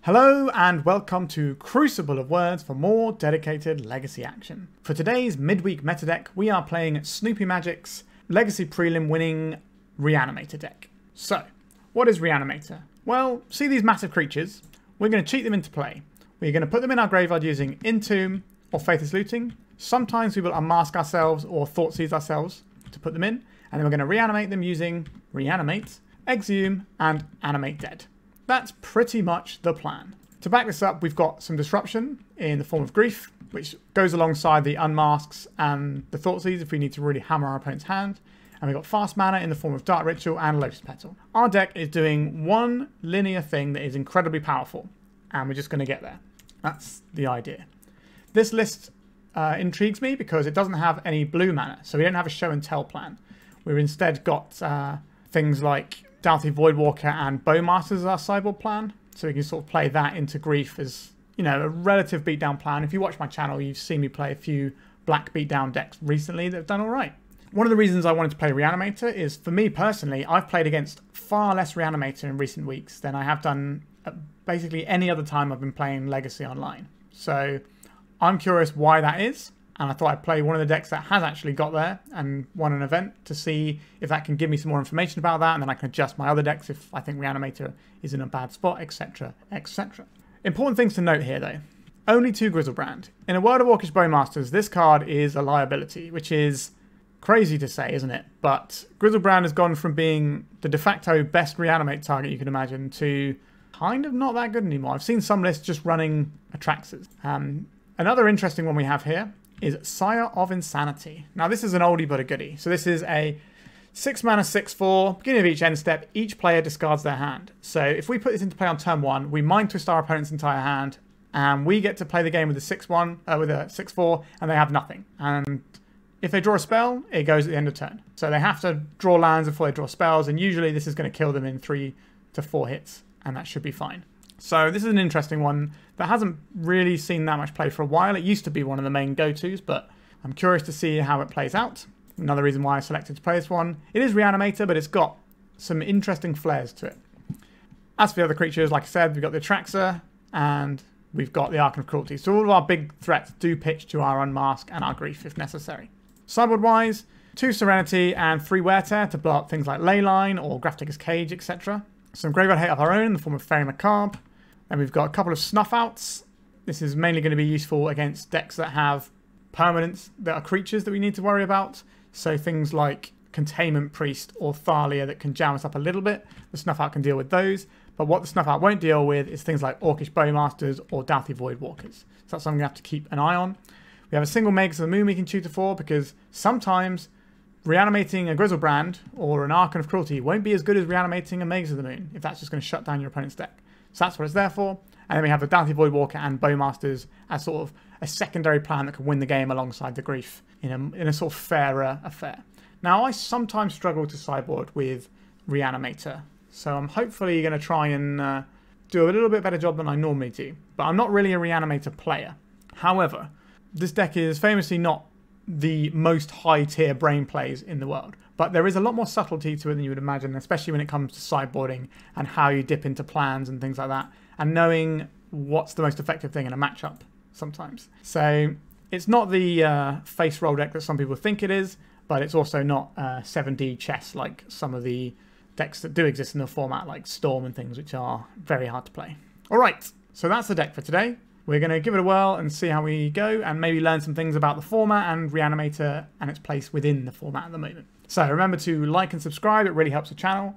Hello and welcome to Crucible of Words for more dedicated Legacy action. For today's midweek meta deck, we are playing Snoopy Magic's Legacy Prelim winning Reanimator deck. So, what is Reanimator? Well, see these massive creatures? We're going to cheat them into play. We're going to put them in our graveyard using Entomb or Faithless Looting. Sometimes we will Unmask ourselves or Thoughtseize ourselves to put them in. And then we're going to reanimate them using Reanimate, Exhume and Animate Dead. That's pretty much the plan. To back this up, we've got some disruption in the form of grief, which goes alongside the unmasks and the Thoughtseize if we need to really hammer our opponent's hand. And we've got fast mana in the form of Dark Ritual and Lotus Petal. Our deck is doing one linear thing that is incredibly powerful, and we're just going to get there. That's the idea. This list intrigues me because it doesn't have any blue mana, so we don't have a show and tell plan. We've instead got things like Dauthi Voidwalker and Bowmasters as our sideboard plan, so we can sort of play that into grief as, you know, a relative beatdown plan. If you watch my channel, you've seen me play a few black beatdown decks recently that have done all right. One of the reasons I wanted to play Reanimator is, for me personally, I've played against far less Reanimator in recent weeks than I have done basically any other time I've been playing Legacy online. So I'm curious why that is. And I thought I'd play one of the decks that has actually got there and won an event to see if that can give me some more information about that, and then I can adjust my other decks if I think Reanimator is in a bad spot, etc, etc. Important things to note here though. Only 2 Griselbrand. In a world of Orcish Bowmasters, this card is a liability, which is crazy to say, isn't it? But Griselbrand has gone from being the de facto best Reanimate target you can imagine to kind of not that good anymore. I've seen some lists just running Atraxas. Another interesting one we have here is Sire of Insanity. Now this is an oldie but a goodie. So this is a 6 mana 6/4, beginning of each end step, each player discards their hand. So if we put this into play on turn 1, we mind twist our opponent's entire hand, and we get to play the game with a 6/1, with a 6/4, and they have nothing. And if they draw a spell, it goes at the end of turn. So they have to draw lands before they draw spells, and usually this is going to kill them in 3 to 4 hits, and that should be fine. So this is an interesting one that hasn't really seen that much play for a while. It used to be one of the main go-tos, but I'm curious to see how it plays out. Another reason why I selected to play this one. It is Reanimator, but it's got some interesting flares to it. As for the other creatures, like I said, we've got the Atraxa and we've got the Archon of Cruelty. So all of our big threats do pitch to our Unmask and our Grief if necessary. Sideboard-wise, 2 Serenity and 3 Wear Tear to blow up things like Leyline or Grafdigger's Cage, etc. Some graveyard hate of our own in the form of Faerie Macabre. And we've got a couple of Snuff Outs. This is mainly going to be useful against decks that have permanents that are creatures that we need to worry about. So things like Containment Priest or Thalia that can jam us up a little bit. The Snuff Out can deal with those. But what the Snuff Out won't deal with is things like Orcish Bowmasters or Dauthi Voidwalkers. So that's something we have to keep an eye on. We have a single Magus of the Moon we can tutor for, because sometimes reanimating a Griselbrand or an Archon of Cruelty won't be as good as reanimating a Magus of the Moon if that's just going to shut down your opponent's deck. So that's what it's there for. And then we have the Dauthi Voidwalker and Bowmasters as sort of a secondary plan that can win the game alongside the Grief in a sort of fairer affair. Now, I sometimes struggle to sideboard with Reanimator, so I'm hopefully going to try and do a little bit better job than I normally do. But I'm not really a Reanimator player. However, this deck is famously not the most high-tier brain plays in the world. But there is a lot more subtlety to it than you would imagine, especially when it comes to sideboarding and how you dip into plans and things like that, and knowing what's the most effective thing in a matchup sometimes. So it's not the face roll deck that some people think it is, but it's also not 7D chess like some of the decks that do exist in the format, like Storm and things, which are very hard to play. All right, so that's the deck for today. We're going to give it a whirl and see how we go, and maybe learn some things about the format and Reanimator and its place within the format at the moment. So remember to like and subscribe, it really helps the channel.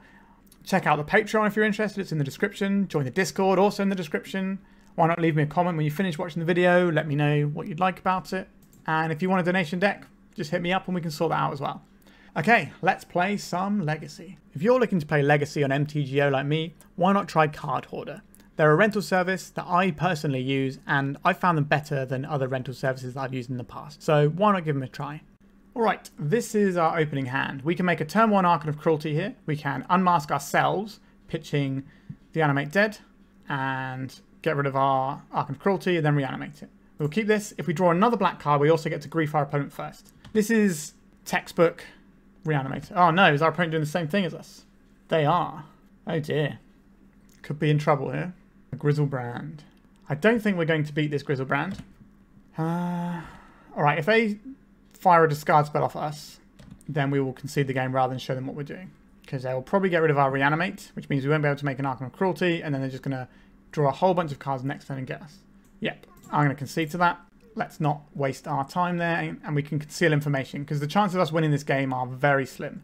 Check out the Patreon if you're interested, it's in the description. Join the Discord, also in the description. Why not leave me a comment when you finish watching the video, let me know what you'd like about it. And if you want a donation deck, just hit me up and we can sort that out as well. Okay, let's play some Legacy. If you're looking to play Legacy on MTGO like me, why not try Card Hoarder? They're a rental service that I personally use, and I found them better than other rental services that I've used in the past. So why not give them a try? Alright, this is our opening hand. We can make a turn 1 Archon of Cruelty here. We can unmask ourselves, pitching the Animate Dead, and get rid of our Archon of Cruelty, and then reanimate it. We'll keep this. If we draw another black card, we also get to grief our opponent first. This is textbook Reanimator. Oh no, is our opponent doing the same thing as us? They are. Oh dear. Could be in trouble here. A Griselbrand. I don't think we're going to beat this Griselbrand. Alright, if they fire a discard spell off us, then we will concede the game rather than show them what we're doing. Because they will probably get rid of our Reanimate, which means we won't be able to make an Archon of Cruelty, and then they're just going to draw a whole bunch of cards next turn and get us. Yep, I'm going to concede to that. Let's not waste our time there, and we can conceal information, because the chances of us winning this game are very slim.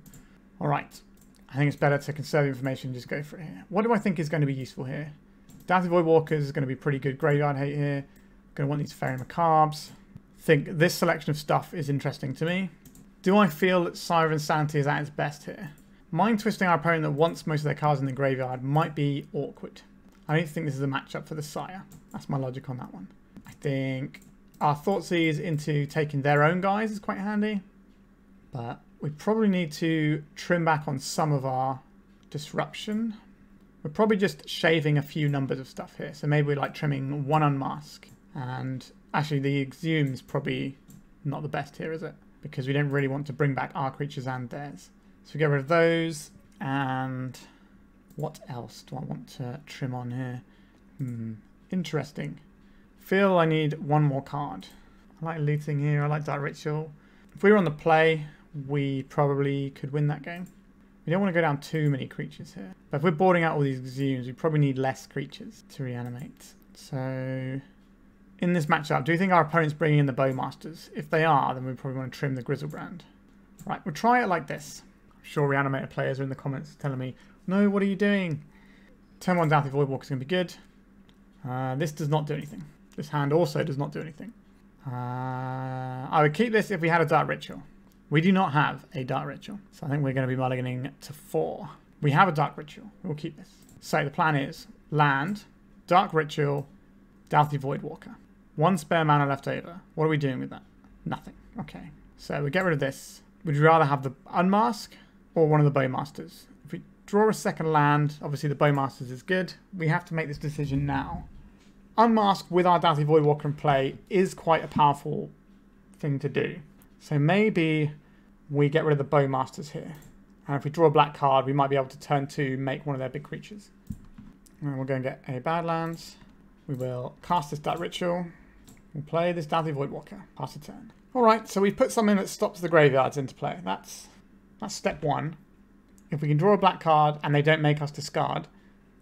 Alright, I think it's better to conserve the information and just go for it here. What do I think is going to be useful here? Dauthi Voidwalker is going to be pretty good graveyard hate here. Going to want these Faerie Macabres. I think this selection of stuff is interesting to me. Do I feel that Sire of Insanity is at its best here? Mind twisting our opponent that wants most of their cards in the graveyard might be awkward. I don't think this is a matchup for the Sire. That's my logic on that one. I think our Thoughtseize into taking their own guys is quite handy. But we probably need to trim back on some of our disruption. We're probably just shaving a few numbers of stuff here. So maybe we're like trimming one Unmask. And actually the Exhume is probably not the best here, is it? Because we don't really want to bring back our creatures and theirs. So we get rid of those. And what else do I want to trim on here? Interesting. Feel I need one more card. I like looting here. I like Dark Ritual. If we were on the play, we probably could win that game. We don't want to go down too many creatures here. But if we're boarding out all these Exhumes, we probably need less creatures to reanimate. So in this matchup, do you think our opponent's bringing in the Bowmasters? If they are, then we probably want to trim the Griselbrand. Right, we'll try it like this. I'm sure Reanimator players are in the comments telling me, no, what are you doing? Turn 1 Dauthi Voidwalker is going to be good. This does not do anything. This hand also does not do anything. I would keep this if we had a Dark Ritual. We do not have a Dark Ritual, so I think we're going to be mulliganing to 4. We have a Dark Ritual. We'll keep this. So the plan is land, Dark Ritual, Dauthi Voidwalker. 1 spare mana left over. What are we doing with that? Nothing. Okay. So we get rid of this. Would you rather have the Unmask or one of the Bowmasters? If we draw a second land, obviously the Bowmasters is good. We have to make this decision now. Unmask with our Dauthi Voidwalker in play is quite a powerful thing to do. So maybe we get rid of the Bowmasters here. And if we draw a black card, we might be able to turn 2, make one of their big creatures. And we'll go and get a Badlands. We will cast this Dark Ritual. We'll play this Dauthi Voidwalker. Pass a turn. Alright, so we've put something that stops the graveyards into play. That's step 1. If we can draw a black card and they don't make us discard,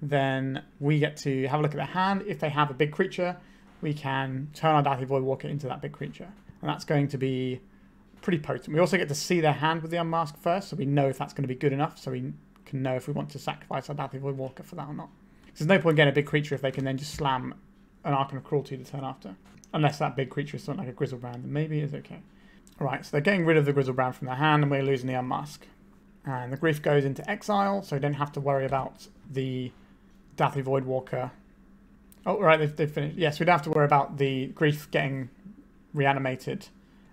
then we get to have a look at their hand. If they have a big creature, we can turn our Dauthi Voidwalker into that big creature. And that's going to be pretty potent. We also get to see their hand with the Unmask first, so we know if that's going to be good enough, so we can know if we want to sacrifice our Dauthi Voidwalker for that or not. There's no point getting a big creature if they can then just slam an Archon of Cruelty the turn after. Unless that big creature is something like a Griselbrand, then maybe it's okay. Alright, so they're getting rid of the Griselbrand from their hand and we're losing the Unmask. And the Grief goes into exile, so we don't have to worry about the Dauthi Voidwalker. Oh, right, they've finished. Yes, we don't have to worry about the Grief getting reanimated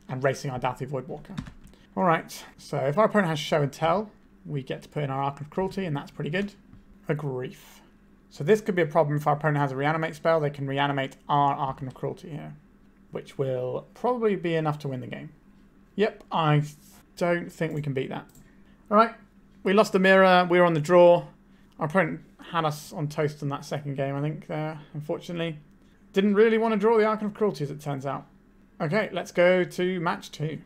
and racing our Dauthi Voidwalker. Alright, so if our opponent has Show and Tell, we get to put in our Archon of Cruelty, and that's pretty good. A Grief. So this could be a problem if our opponent has a Reanimate spell. They can reanimate our Archon of Cruelty here, which will probably be enough to win the game. Yep, I don't think we can beat that. Alright, we lost the mirror. We were on the draw. Our opponent had us on toast in that second game, I think, there, unfortunately. Didn't really want to draw the Archon of Cruelty, as it turns out. Okay, let's go to match 2.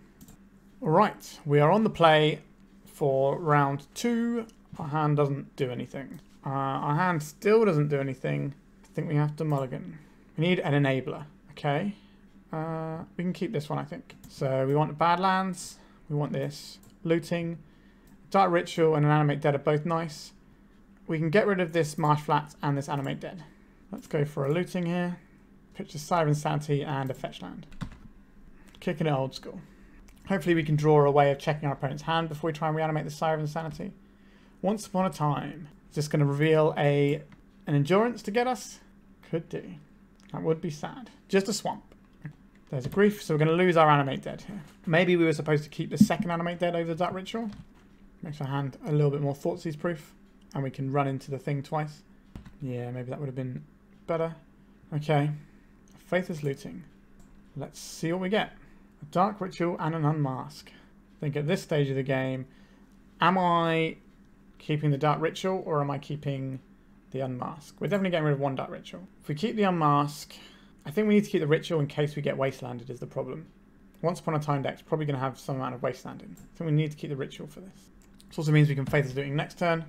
Alright, we are on the play for round 2. Our hand doesn't do anything. Our hand still doesn't do anything. I think we have to mulligan. We need an enabler. Okay. We can keep this one, I think. So we want Badlands. We want this. Looting. Dark Ritual and an Animate Dead are both nice. We can get rid of this Marsh Flats and this Animate Dead. Let's go for a looting here. Pitch a Sire of Insanity and a fetch land. Kicking it old school. Hopefully we can draw a way of checking our opponent's hand before we try and reanimate the Sire of Insanity. Once upon a time. Is this going to reveal an endurance to get us? Could do. That would be sad. Just a swamp. There's a Grief, so we're going to lose our Animate Dead here. Maybe we were supposed to keep the second Animate Dead over the Dark Ritual. Makes our hand a little bit more Thoughtseize proof. And we can run into the thing twice. Yeah, maybe that would have been better. Okay. Faithless Looting. Let's see what we get. A Dark Ritual and an Unmask. I think at this stage of the game, am I keeping the Dark Ritual or am I keeping the Unmask. We're definitely getting rid of one Dark Ritual. If we keep the Unmask, I think we need to keep the Ritual in case we get Wastelanded is the problem. Once Upon a Time deck's probably going to have some amount of Wastelanding. I think we need to keep the Ritual for this. This also means we can Faithless Looting next turn,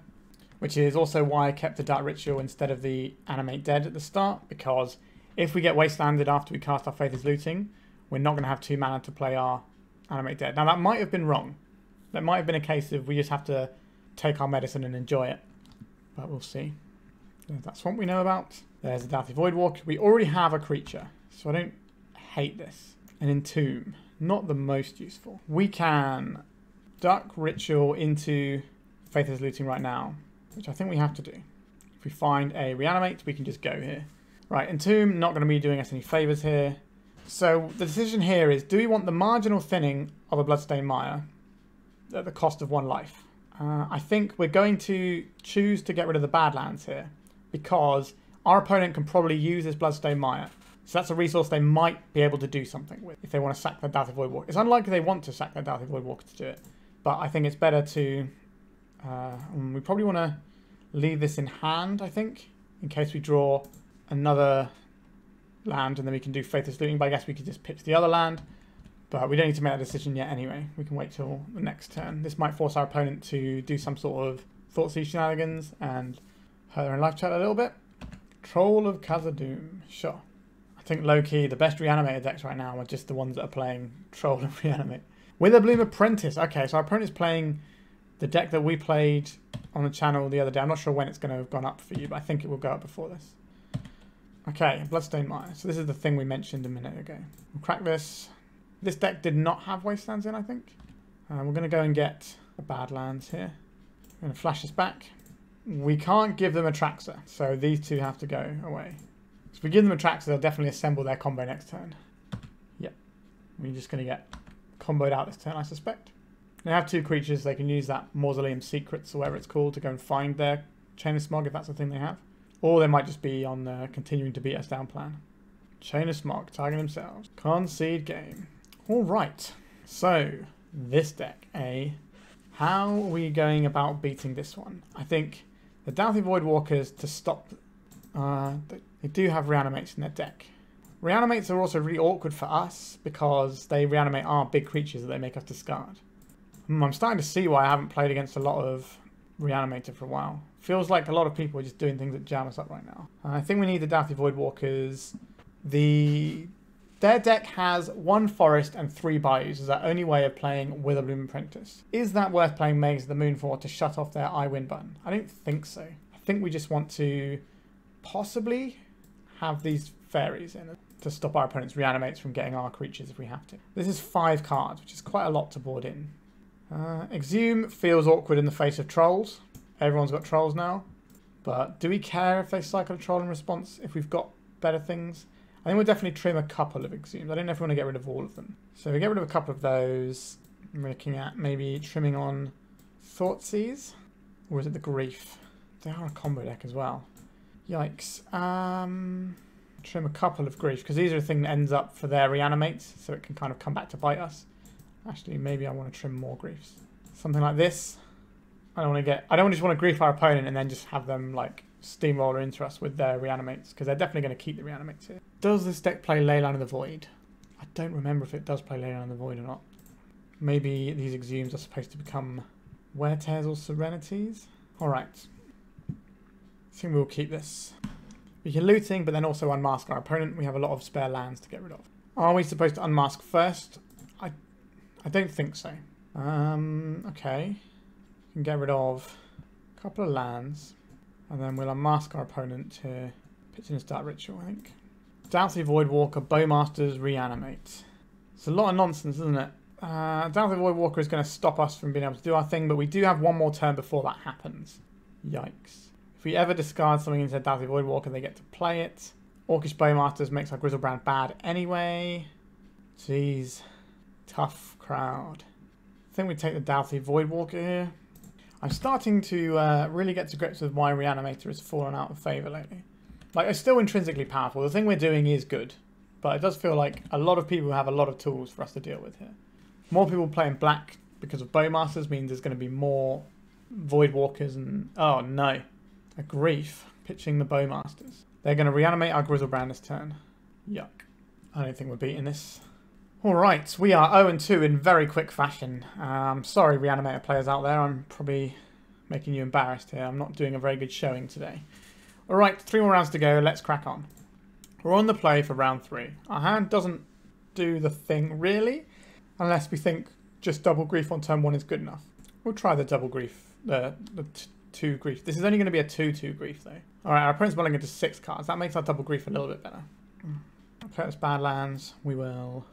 which is also why I kept the Dark Ritual instead of the Animate Dead at the start, because if we get Wastelanded after we cast our Faithless Looting, we're not going to have 2 mana to play our Animate Dead. Now that might have been wrong. That might have been a case of we just have to take our medicine and enjoy it. But we'll see. That's what we know about. There's a Dauthi Voidwalker. We already have a creature, so I don't hate this. An Entomb, not the most useful. We can Dark Ritual into Faithless Looting right now, which I think we have to do. If we find a Reanimate, we can just go here. Right, Entomb, not going to be doing us any favours here. So the decision here is, do we want the marginal thinning of a Bloodstained Mire at the cost of 1 life? I think we're going to choose to get rid of the Badlands here, because our opponent can probably use this Bloodstained Mire. So that's a resource they might be able to do something with if they want to sack their Dauthi Voidwalker. It's unlikely they want to sack their Dauthi Voidwalker to do it, but I think it's better to... we probably want to leave this in hand, I think, in case we draw another land and then we can do Faithless Looting, but I guess we could just pitch the other land. But we don't need to make that decision yet anyway. We can wait till the next turn. This might force our opponent to do some sort of Thoughtseize shenanigans and hurt their own life chat a little bit. Troll of Khazad-dûm, sure. I think low-key, the best Reanimator decks right now are just the ones that are playing Troll and Reanimate. Witherbloom Apprentice. Okay, so our opponent's playing the deck that we played on the channel the other day. I'm not sure when it's going to have gone up for you, but I think it will go up before this. Okay, Bloodstained Mire. So this is the thing we mentioned a minute ago. We'll crack this. This deck did not have Wastelands in, I think. We're going to go and get a Badlands here. We're going to flash this back. We can't give them Atraxa, so these two have to go away. So if we give them Atraxa, they'll definitely assemble their combo next turn. Yep. We're just going to get comboed out this turn, I suspect. They have 2 creatures. They can use that Mausoleum Secrets or whatever it's called to go and find their Chain of Smog if that's the thing they have. Or they might just be on the continuing to beat us down plan. Chain of Smog, target themselves. Concede game. Alright, so this deck, how are we going about beating this one? I think the Dauthi Voidwalkers to stop, they do have Reanimates in their deck. Reanimates are also really awkward for us because they reanimate our big creatures that they make us discard. I'm starting to see why I haven't played against a lot of Reanimator for a while. Feels like a lot of people are just doing things that jam us up right now. I think we need the Dauthi Voidwalkers. Their deck has 1 forest and 3 bayous as their only way of playing Witherbloom Apprentice. Is that worth playing Magus of the Moon for to shut off their I win button? I don't think so. I think we just want to possibly have these fairies in to stop our opponent's Reanimates from getting our creatures if we have to. This is 5 cards, which is quite a lot to board in. Exhume feels awkward in the face of trolls. Everyone's got trolls now. But do we care if they cycle a troll in response if we've got better things? I think we'll definitely trim a couple of Exhumes. I don't know if we want to get rid of all of them. So we get rid of a couple of those. I'm looking at maybe trimming on Thoughtseize. Or is it the Grief? They are a combo deck as well. Yikes. Trim a couple of Grief, because these are the thing that ends up for their Reanimates, so it can kind of come back to bite us. Actually, maybe I want to trim more Griefs. Something like this. I don't just want to grief our opponent and then just have them like steamroller into us with their Reanimates, because they're definitely going to keep the Reanimates here. Does this deck play Leyline of the Void? I don't remember if it does play Leyline of the Void or not. Maybe these Exhumes are supposed to become Wear Tears or Serenities? Alright. I think we'll keep this. We can looting, but then also unmask our opponent. We have a lot of spare lands to get rid of. Are we supposed to unmask first? I don't think so. Okay. We can get rid of a couple of lands. And then we'll unmask our opponent to pitch in a Dark Ritual, I think. Dauthi Voidwalker, Bowmasters, Reanimate. It's a lot of nonsense, isn't it? Dauthi Voidwalker is going to stop us from being able to do our thing, but we do have 1 more turn before that happens. Yikes. If we ever discard something into Dauthi Voidwalker, they get to play it. Orcish Bowmasters makes our Griselbrand bad anyway. Jeez. Tough crowd. I think we take the Dauthi Voidwalker here. I'm starting to really get to grips with why Reanimator has fallen out of favour lately. Like, it's still intrinsically powerful. The thing we're doing is good. But it does feel like a lot of people have a lot of tools for us to deal with here. More people playing black because of Bowmasters means there's going to be more Voidwalkers and... Oh, no. A Grief. pitching the Bowmasters. They're going to reanimate our Griselbrand this turn. Yuck. I don't think we're beating this. Alright, we are 0-2 in very quick fashion. Sorry, Reanimator players out there. I'm probably making you embarrassed here. I'm not doing a very good showing today. Alright, 3 more rounds to go. Let's crack on. We're on the play for round 3. Our hand doesn't do the thing, really, unless we think just double grief on turn 1 is good enough. We'll try the double grief, the 2 grief. This is only going to be a 2-2 grief, though. Alright, our opponent's mulling into 6 cards. That makes our double grief a little bit better. Okay, it's Badlands. We will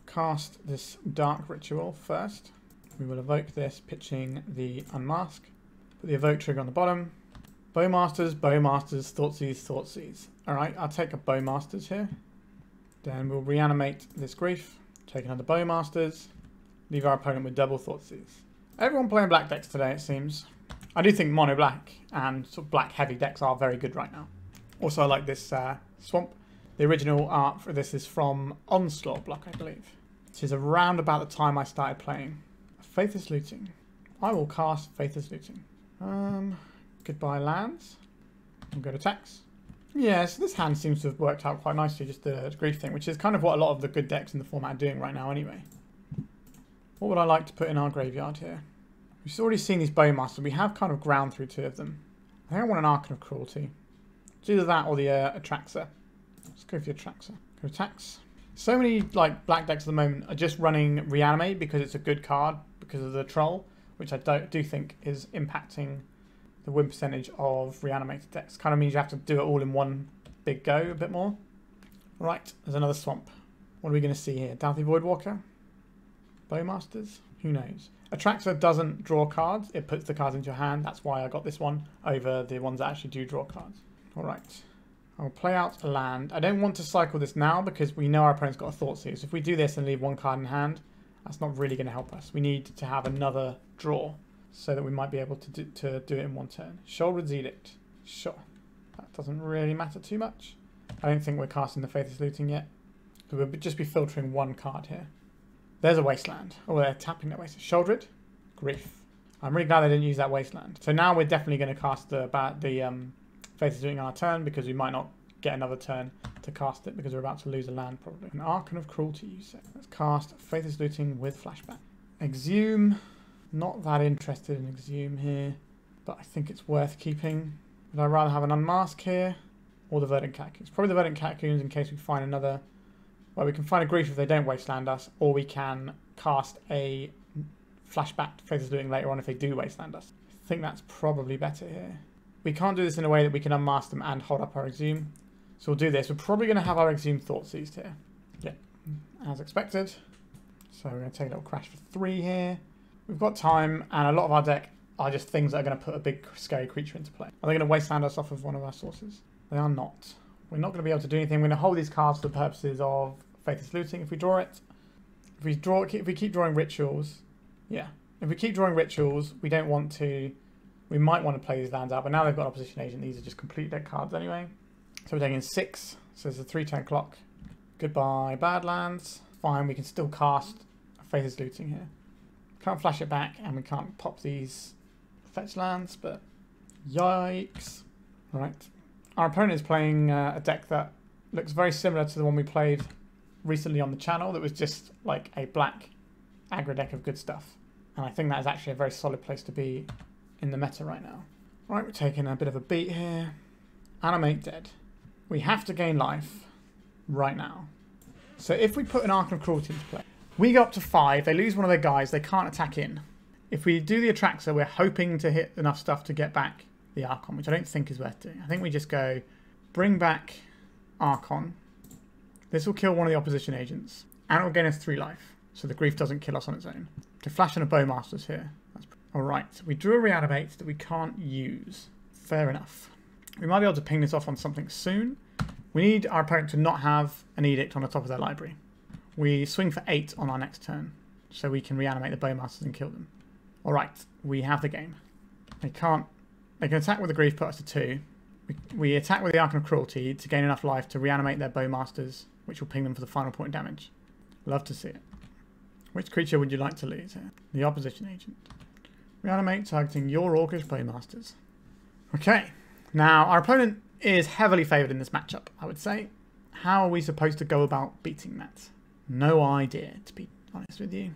cast this Dark Ritual first. We will evoke this, pitching the Unmask. Put the evoke trigger on the bottom. Bowmasters, Bowmasters, Thoughtseize, Thoughtseize. Alright, I'll take a Bowmasters here. Then we'll reanimate this grief. Take another Bowmasters. Leave our opponent with double Thoughtseize. Everyone playing black decks today, it seems. I do think mono black and sort of black heavy decks are very good right now. Also, I like this Swamp. The original art for this is from Onslaught block, I believe. This is around about the time I started playing. Faithless Looting. I will cast Faithless Looting. Goodbye lands. I'll go to tax. Yeah, so this hand seems to have worked out quite nicely, just the grief thing, which is kind of what a lot of the good decks in the format are doing right now anyway. What would I like to put in our graveyard here? We've already seen these Bowmasters. We have kind of ground through 2 of them. I think I want an Archon of Cruelty. It's either that or the Atraxa. Let's go for the Atraxa. Go to tax. So many like black decks at the moment are just running Reanimate because it's a good card because of the troll, which I do think is impacting the win percentage of Reanimated decks. Kind of means you have to do it all in one big go a bit more. Right, there's another Swamp. What are we going to see here? Dauthi Voidwalker? Bowmasters? Who knows? Atraxa doesn't draw cards. It puts the cards into your hand. That's why I got this one over the ones that actually do draw cards. Alright. I'll play out a land. I don't want to cycle this now because we know our opponent's got a Thoughtseize. So if we do this and leave 1 card in hand, that's not really going to help us. We need to have another draw so that we might be able to do it in 1 turn. Shoulder's Edict. Sure. That doesn't really matter too much. I don't think we're casting the Faithless Looting yet. We'll just be filtering 1 card here. There's a Wasteland. Oh, they're tapping that Wasteland. Shoulder it. Grief. I'm really glad they didn't use that Wasteland. So now we're definitely going to cast the Faithless Looting on our turn because we might not get another turn to cast it because we're about to lose a land probably. An Archon of Cruelty, you say. Let's cast Faithless Looting with flashback. Exhume. Not that interested in Exhume here, but I think it's worth keeping. Would I rather have an Unmask here or the Verdant Catacombs? Probably the Verdant Catacombs in case we find another. Well, we can find a grief if they don't wasteland us, or we can cast a flashback Faithless Looting later on if they do wasteland us. I think that's probably better here. We can't do this in a way that we can unmask them and hold up our Exhume. So we'll do this. We're probably going to have our Exhume Thoughtseized here. Yeah, as expected. So we're going to take a little crash for 3 here. We've got time, and a lot of our deck are just things that are going to put a big scary creature into play. Are they going to wasteland us off of one of our sources? They are not. We're not going to be able to do anything. We're going to hold these cards for the purposes of Faithless Looting if we draw it. If we keep drawing rituals, yeah. If we keep drawing rituals, we don't want to. We might want to play these lands out, but now they've got Opposition Agent. These are just complete deck cards anyway. So we're taking 6. So it's a 3-turn clock. Goodbye, Badlands. Fine, we can still cast a Faithless Looting here. Can't flash it back, and we can't pop these fetch lands, but yikes. Right. Our opponent is playing a deck that looks very similar to the one we played recently on the channel that was just like a black aggro deck of good stuff. And I think that is actually a very solid place to be in the meta right now. Right, we're taking a bit of a beat here. Animate Dead. We have to gain life right now. So if we put an Archon of Cruelty into play, we go up to 5, they lose one of their guys, they can't attack in. If we do the Atraxa, we're hoping to hit enough stuff to get back the Archon, which I don't think is worth doing. I think we just go, bring back Archon. This will kill one of the opposition agents, and it will gain us 3 life, so the grief doesn't kill us on its own. To flash in a Bowmasters here. Alright, we drew a Reanimate that we can't use. Fair enough. We might be able to ping this off on something soon. We need our opponent to not have an Edict on the top of their library. We swing for 8 on our next turn, so we can reanimate the Bowmasters and kill them. Alright, we have the game. They can attack with the grief, put us to 2. We attack with the Archon of Cruelty to gain enough life to reanimate their Bowmasters, which will ping them for the final point of damage. Love to see it. Which creature would you like to lose here? The opposition agent. Reanimate targeting your Orcish Bowmasters. Okay, now our opponent is heavily favoured in this matchup, I would say. How are we supposed to go about beating that? No idea, to be honest with you.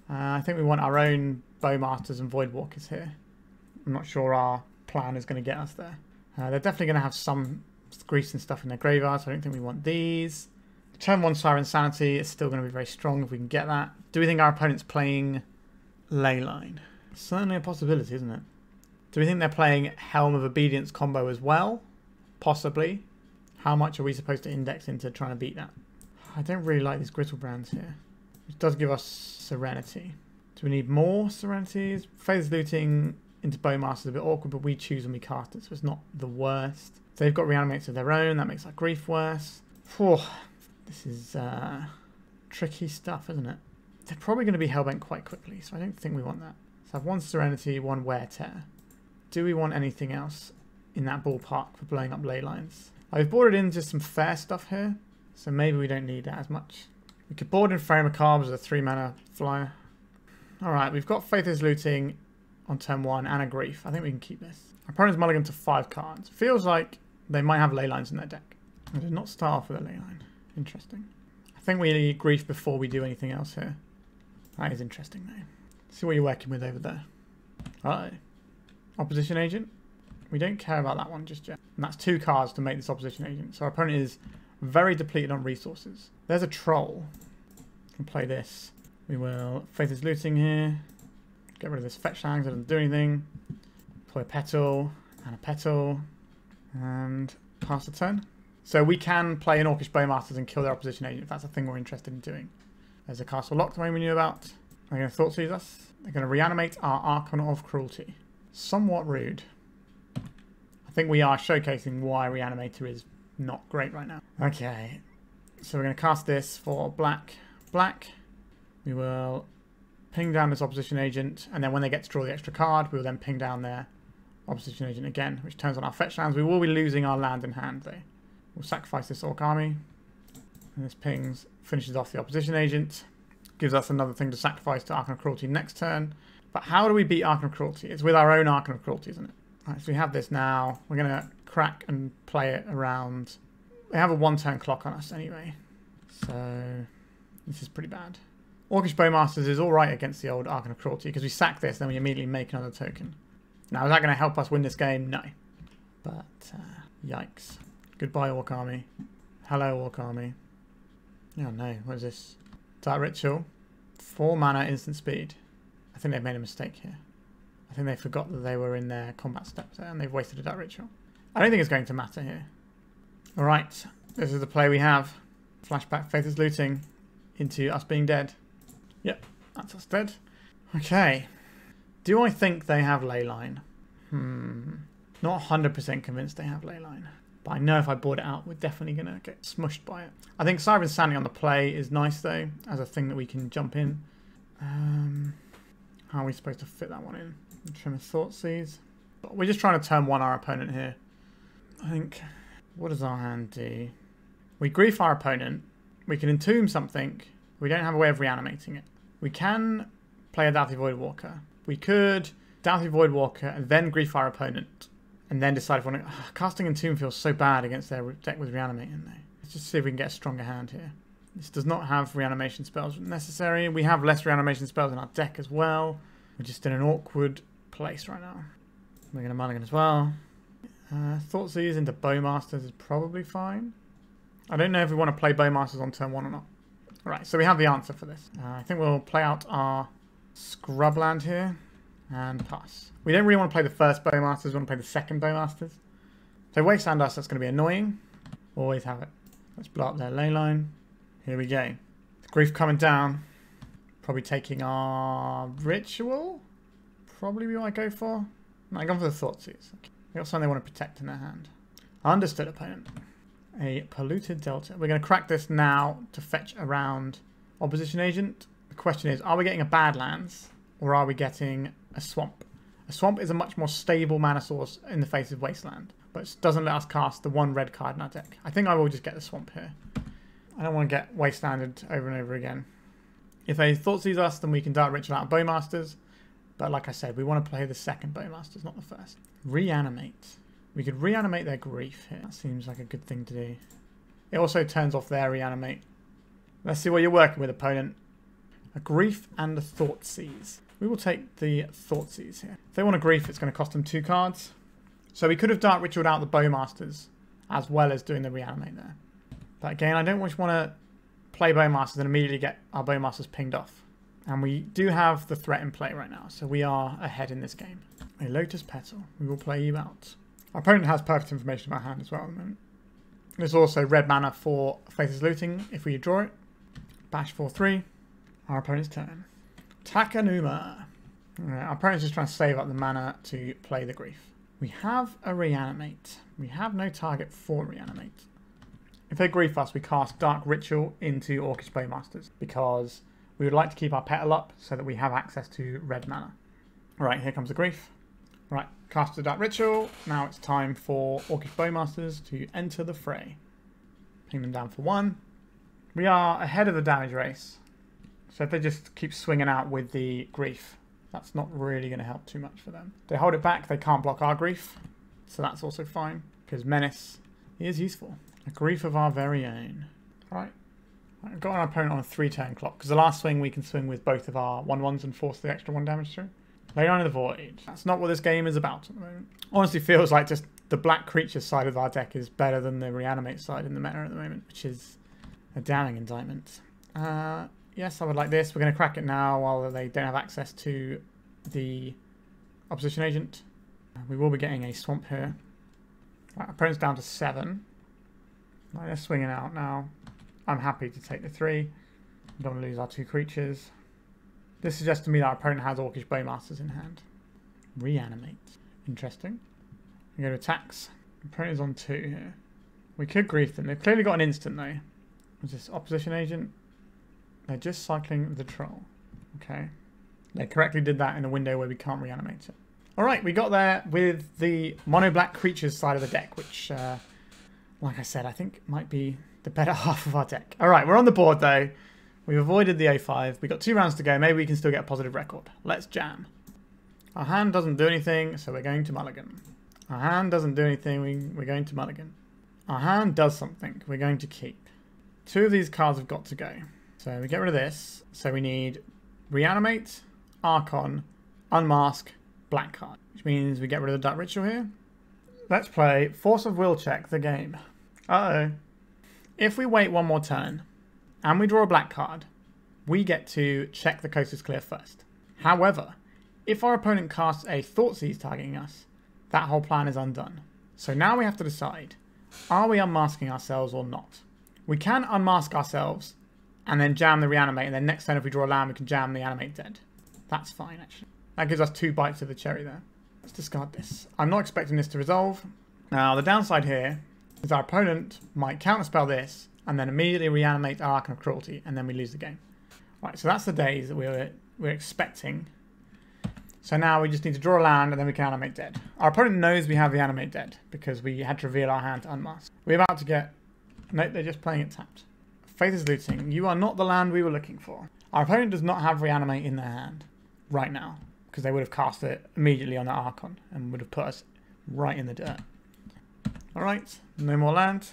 I think we want our own Bowmasters and Voidwalkers here. I'm not sure our plan is going to get us there. They're definitely going to have some grease and stuff in their graveyard, so I don't think we want these. Turn 1 Sire of Insanity is still going to be very strong if we can get that. Do we think our opponent's playing Leyline? Certainly a possibility, isn't it? Do we think they're playing Helm of Obedience combo as well? Possibly. How much are we supposed to index into trying to beat that? I don't really like these Griselbrands here. Which does give us Serenity. Do we need more Serenities? Faithless Looting into Bowmasters is a bit awkward, but we choose when we cast it, so it's not the worst. So they've got Reanimates of their own. That makes our grief worse. Whew. This is tricky stuff, isn't it? They're probably going to be hellbent quite quickly, so I don't think we want that. So I have 1 Serenity, 1 Wear Tear. Do we want anything else in that ballpark for blowing up ley lines? I've boarded in just some fair stuff here, so maybe we don't need that as much. We could board in Faerie Macabre as a 3-mana flyer. Alright, we've got Faithless Looting on turn 1 and a Grief. I think we can keep this. Our opponent's mulligan to 5 cards. Feels like they might have ley lines in their deck. I did not start off with a ley line. Interesting. I think we need Grief before we do anything else here. That is interesting though. See what you're working with over there. Uh-oh. Opposition Agent. We don't care about that one just yet. And that's 2 cards to make this Opposition Agent. So our opponent is very depleted on resources. There's a Troll. We can play this. We will Faithless Looting here. Get rid of this Fetch Lands. That doesn't do anything. Play a Petal and a Petal. And pass the turn. So we can play an Orcish Bowmasters and kill their Opposition Agent if that's a thing we're interested in doing. There's a Castle Lock the way we knew about. They're going to Thoughtseize us. They're going to reanimate our Archon of Cruelty. Somewhat rude. I think we are showcasing why Reanimator is not great right now. Okay. So we're going to cast this for black. Black. We will ping down this Opposition Agent. And then when they get to draw the extra card, we will then ping down their Opposition Agent again, which turns on our fetch lands. We will be losing our land in hand though. We'll sacrifice this Orc Army. And this pings, finishes off the Opposition Agent. Gives us another thing to sacrifice to Archon of Cruelty next turn. But how do we beat Archon of Cruelty? It's with our own Archon of Cruelty, isn't it? Right, so we have this now. We're going to crack and play it around. They have a 1-turn clock on us anyway. So this is pretty bad. Orcish Bowmasters is alright against the old Archon of Cruelty because we sack this, then we immediately make another token. Now, is that going to help us win this game? No. But, yikes. Goodbye, Orc Army. Hello, Orc Army. Oh no, what is this? Dark Ritual. 4 mana, instant speed. I think they've made a mistake here. I think they forgot that they were in their combat steps there and they've wasted a Dark Ritual. I don't think it's going to matter here. Alright, this is the play we have. Flashback Faithless Looting into us being dead. Yep, that's us dead. Okay. Do I think they have Leyline? Not 100% convinced they have Leyline. But I know if I board it out, we're definitely going to get smushed by it. I think Sire of Insanity on the play is nice, though, as a thing that we can jump in. How are we supposed to fit that one in? Trim a Thoughtseize. We're just trying to turn 1 our opponent here. I think, what does our hand do? We grief our opponent. We can entomb something. We don't have a way of reanimating it. We can play a Dauthi Voidwalker. We could Dauthi Voidwalker and then grief our opponent. And then decide if we want to... casting Entomb feels so bad against their deck with Reanimating though. Let's just see if we can get a stronger hand here. This does not have reanimation spells necessary. We have less reanimation spells in our deck as well. We're just in an awkward place right now. We're going to mulligan as well. Thoughtseize into Bowmasters is probably fine. I don't know if we want to play Bowmasters on turn 1 or not. Alright, so we have the answer for this. I think we'll play out our Scrubland here. And pass. We don't really want to play the first Bowmasters, we want to play the second Bowmasters. So Wasteland us, that's going to be annoying. Always have it. Let's blow up their ley line. Here we go. Grief coming down. Probably taking our Ritual. Probably we might go for. No, I'm going for the Thoughtseize. Okay. They got something they want to protect in their hand. Understood, opponent. A Polluted Delta. We're going to crack this now to fetch around Opposition Agent. The question is, are we getting a Badlands? Or are we getting a Swamp? A Swamp is a much more stable mana source in the face of Wasteland, but it doesn't let us cast the 1 red card in our deck. I think I will just get the Swamp here. I don't want to get Wastelanded over and over again. If they Thoughtseize us, then we can Dark Ritual out of Bowmasters. But like I said, we want to play the second Bowmasters, not the first. Reanimate. We could reanimate their grief here. That seems like a good thing to do. It also turns off their reanimate. Let's see what you're working with, opponent. A grief and a Thoughtseize. We will take the Thoughtseize here. If they want a grief, it's going to cost them 2 cards. So we could have Dark Ritualed out the Bowmasters, as well as doing the reanimate there. But again, I don't just want to play Bowmasters and immediately get our Bowmasters pinged off. And we do have the threat in play right now, so we are ahead in this game. A Lotus Petal. We will play you out. Our opponent has perfect information in our hand as well at the moment. There's also red mana for Faithless Looting if we draw it. Bash for 3. Our opponent's turn. Takanuma. Right, our opponent's just trying to save up the mana to play the grief. We have a Reanimate. We have no target for Reanimate. If they grief us, we cast Dark Ritual into Orcish Bowmasters because we would like to keep our Petal up so that we have access to red mana. Alright, here comes the grief. Right, cast the Dark Ritual. Now it's time for Orcish Bowmasters to enter the fray. Ping them down for 1. We are ahead of the damage race. So if they just keep swinging out with the grief, that's not really going to help too much for them. If they hold it back, they can't block our grief. So that's also fine, because Menace is useful. A grief of our very own. Alright. I've got our opponent on a 3-turn clock, because the last swing we can swing with both of our 1/1s and force the extra 1 damage through. Lay on in the Void. That's not what this game is about at the moment. Honestly feels like just the black creatures side of our deck is better than the Reanimate side in the meta at the moment, which is a damning indictment. Yes, I would like this. We're going to crack it now while they don't have access to the opposition agent. We will be getting a swamp here. Right, opponent's down to 7. Right, they're swinging out now. I'm happy to take the 3. Don't want to lose our 2 creatures. This suggests to me that our opponent has Orcish Bowmasters in hand. Reanimate. Interesting. We go to attacks. Opponent is on 2 here. We could grief them. They've clearly got an instant though. What's this? Opposition agent? They're just cycling the troll. Okay. They correctly did that in a window where we can't reanimate it. Alright, we got there with the mono black creatures side of the deck, which, like I said, I think might be the better half of our deck. Alright, we're on the board though. We've avoided the A5. We've got 2 rounds to go. Maybe we can still get a positive record. Let's jam. Our hand doesn't do anything, so we're going to mulligan. Our hand doesn't do anything, we're going to mulligan. Our hand does something, we're going to keep. 2 of these cards have got to go. So we get rid of this. So we need Reanimate, Archon, Unmask, black card. Which means we get rid of the Dark Ritual here. Let's play Force of Will check the game. Uh-oh. If we wait 1 more turn, and we draw a black card, we get to check the coast is clear first. However, if our opponent casts a Thoughtseize targeting us, that whole plan is undone. So now we have to decide, are we unmasking ourselves or not? We can unmask ourselves and then jam the Reanimate, and then next turn if we draw a land we can jam the Animate Dead. That's fine actually. That gives us 2 bites of the cherry there. Let's discard this. I'm not expecting this to resolve. Now the downside here is our opponent might counterspell this and then immediately reanimate our Archon of Cruelty, and then we lose the game. Right, so that's the days that we're expecting. So now we just need to draw a land and then we can Animate Dead. Our opponent knows we have the Animate Dead because we had to reveal our hand to unmask. We're about to get... Nope, they're just playing it tapped. Faithless Looting. You are not the land we were looking for. Our opponent does not have Reanimate in their hand right now because they would have cast it immediately on the Archon and would have put us right in the dirt. Alright, no more land.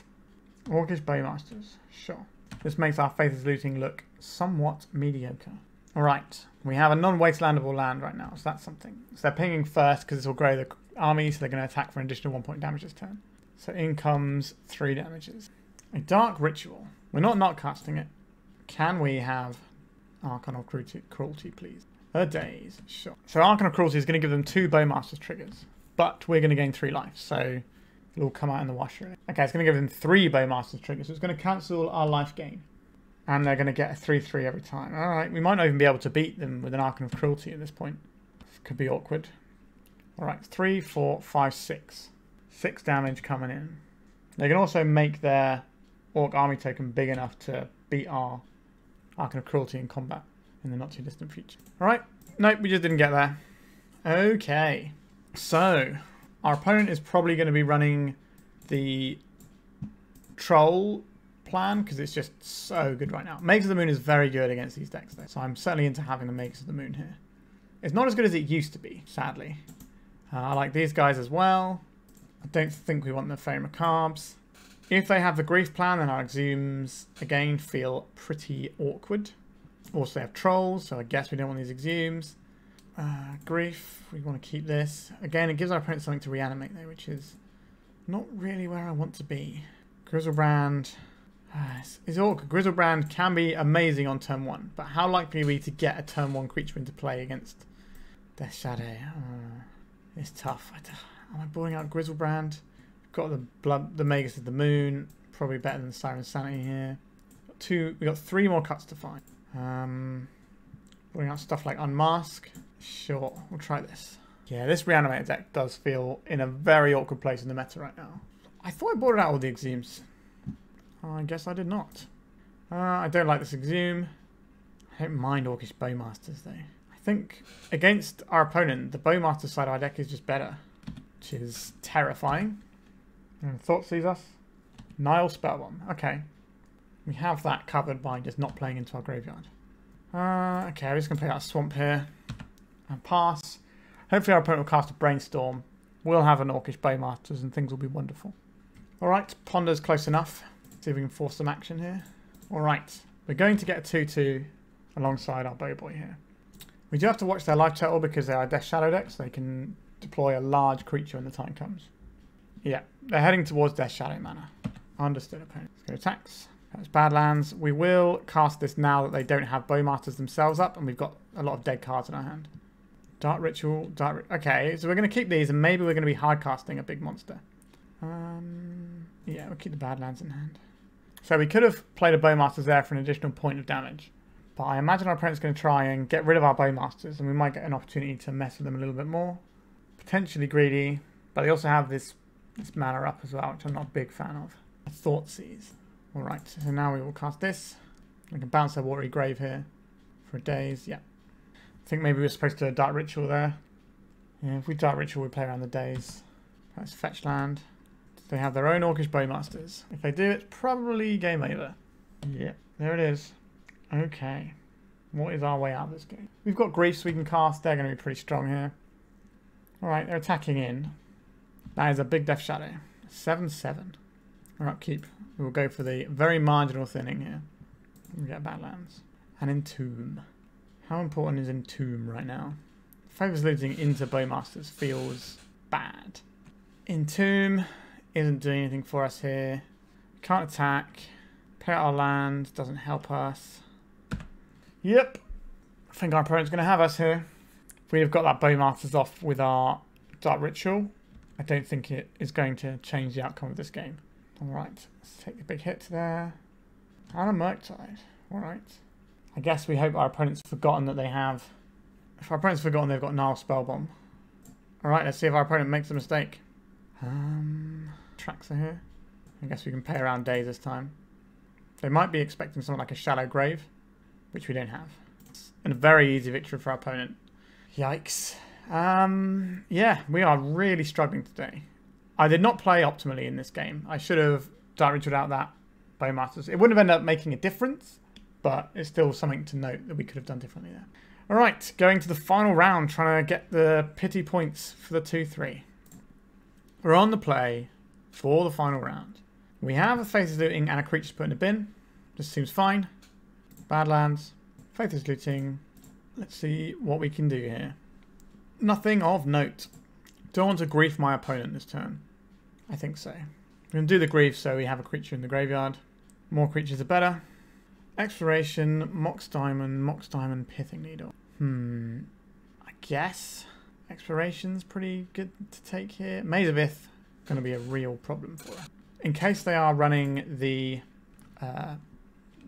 Orcish Bowmasters. Sure. This makes our Faithless Looting look somewhat mediocre. Alright, we have a non-wastelandable land right now, so that's something. So they're pinging first because this will grow the army, so they're going to attack for an additional 1 point damage this turn. So in comes 3 damages. A Dark Ritual. We're not casting it. Can we have Archon of Cruelty, please? A days. Sure. So Archon of Cruelty is going to give them 2 Bowmasters triggers, but we're going to gain 3 life, so it'll all come out in the wash really. Okay, it's going to give them 3 Bowmasters triggers, so it's going to cancel our life gain. And they're going to get a 3/3 every time. Alright, we might not even be able to beat them with an Archon of Cruelty at this point. This could be awkward. Alright, 3, 4, 5, 6. 6 damage coming in. They can also make their Orc army token big enough to beat our Archon of Cruelty in combat in the not too distant future. Alright, nope, we just didn't get there. Okay, so our opponent is probably going to be running the Troll plan because it's just so good right now. Magus of the Moon is very good against these decks though, so I'm certainly into having the Magus of the Moon here. It's not as good as it used to be, sadly. I like these guys as well. I don't think we want the Faerie Macabres. If they have the Grief plan, then our Exhumes, again, feel pretty awkward. Also, they have Trolls, so I guess we don't want these Exhumes. Grief, we want to keep this. Again, it gives our opponent something to reanimate, though, which is not really where I want to be. Griselbrand is awkward. Griselbrand can be amazing on turn 1, but how likely are we to get a turn 1 creature into play against Death Shadow? It's tough. Am I boarding out Griselbrand? Got the Magus of the Moon, probably better than Sire of Insanity here. We got 3 more cuts to find. Boarding out stuff like Unmask. Sure, we'll try this. Yeah, this Reanimator deck does feel in a very awkward place in the meta right now. I thought I boarded out all the Exhumes. I guess I did not. I don't like this Exhume. I don't mind Orcish Bowmasters though. I think against our opponent, the Bowmaster side of our deck is just better, which is terrifying. And Thoughtseize us. Nile Spellbomb. Okay. We have that covered by just not playing into our graveyard. Okay, we're just going to play out a Swamp here. And pass. Hopefully our opponent will cast a Brainstorm. We'll have an Orcish Bowmasters and things will be wonderful. Alright, Ponder's close enough. See if we can force some action here. Alright, we're going to get a 2-2 alongside our Bowboy here. We do have to watch their life total because they are Death Shadow decks. So they can deploy a large creature when the time comes. Yeah, they're heading towards Death Shadow mana. Understood, opponent. Let's go attacks. That's Badlands. We will cast this now that they don't have Bowmasters themselves up and we've got a lot of dead cards in our hand. Dark Ritual, okay, so we're going to keep these and maybe we're going to be hard casting a big monster. Yeah, we'll keep the Badlands in hand. So we could have played a Bowmasters there for an additional point of damage. But I imagine our opponent's going to try and get rid of our Bowmasters and we might get an opportunity to mess with them a little bit more. Potentially greedy, but they also have this mana up as well, which I'm not a big fan of. Thoughtseize. Alright, so now we will cast this. We can bounce their Watery Grave here for a daze. Yeah. I think maybe we're supposed to Dark Ritual there. Yeah, if we Dark Ritual, we play around the daze. That's fetch land. They have their own Orcish Bowmasters. If they do, it's probably game over. Yep, there it is. Okay. What is our way out of this game? We've got Griefs we can cast. They're going to be pretty strong here. Alright, they're attacking in. That is a big Death Shadow. 7-7. Alright, keep. We will go for the very marginal thinning here. We get Badlands. And Entomb. How important is Entomb right now? Faithless Looting into Bowmasters feels bad. Entomb isn't doing anything for us here. Can't attack. Play out our land. Doesn't help us. Yep. I think our opponent's going to have us here. If we have got that Bowmasters off with our Dark Ritual, I don't think it is going to change the outcome of this game. Alright, let's take a big hit there. And a Murktide. Alright. I guess we hope our opponent's forgotten that they have... If our opponent's forgotten they've got Nile Spellbomb. Alright, let's see if our opponent makes a mistake. Atraxa here. I guess we can pay around days this time. They might be expecting something like a Shallow Grave, which we don't have. And a very easy victory for our opponent. Yikes. Yeah, we are really struggling today. I did not play optimally in this game. I should have Dark Ritualed out that Bowmasters. It wouldn't have ended up making a difference, but it's still something to note that we could have done differently there. Alright, going to the final round, trying to get the pity points for the 2-3. We're on the play for the final round. We have a Faithless Looting and a creature to put in a bin. This seems fine. Badlands, Faithless Looting. Let's see what we can do here. Nothing of note. Don't want to grief my opponent this turn. I think so. We're going to do the grief so we have a creature in the graveyard. More creatures are better. Exploration, Mox Diamond, Pithing Needle. I guess Exploration's pretty good to take here. Maze of Ith going to be a real problem for us. In case they are running the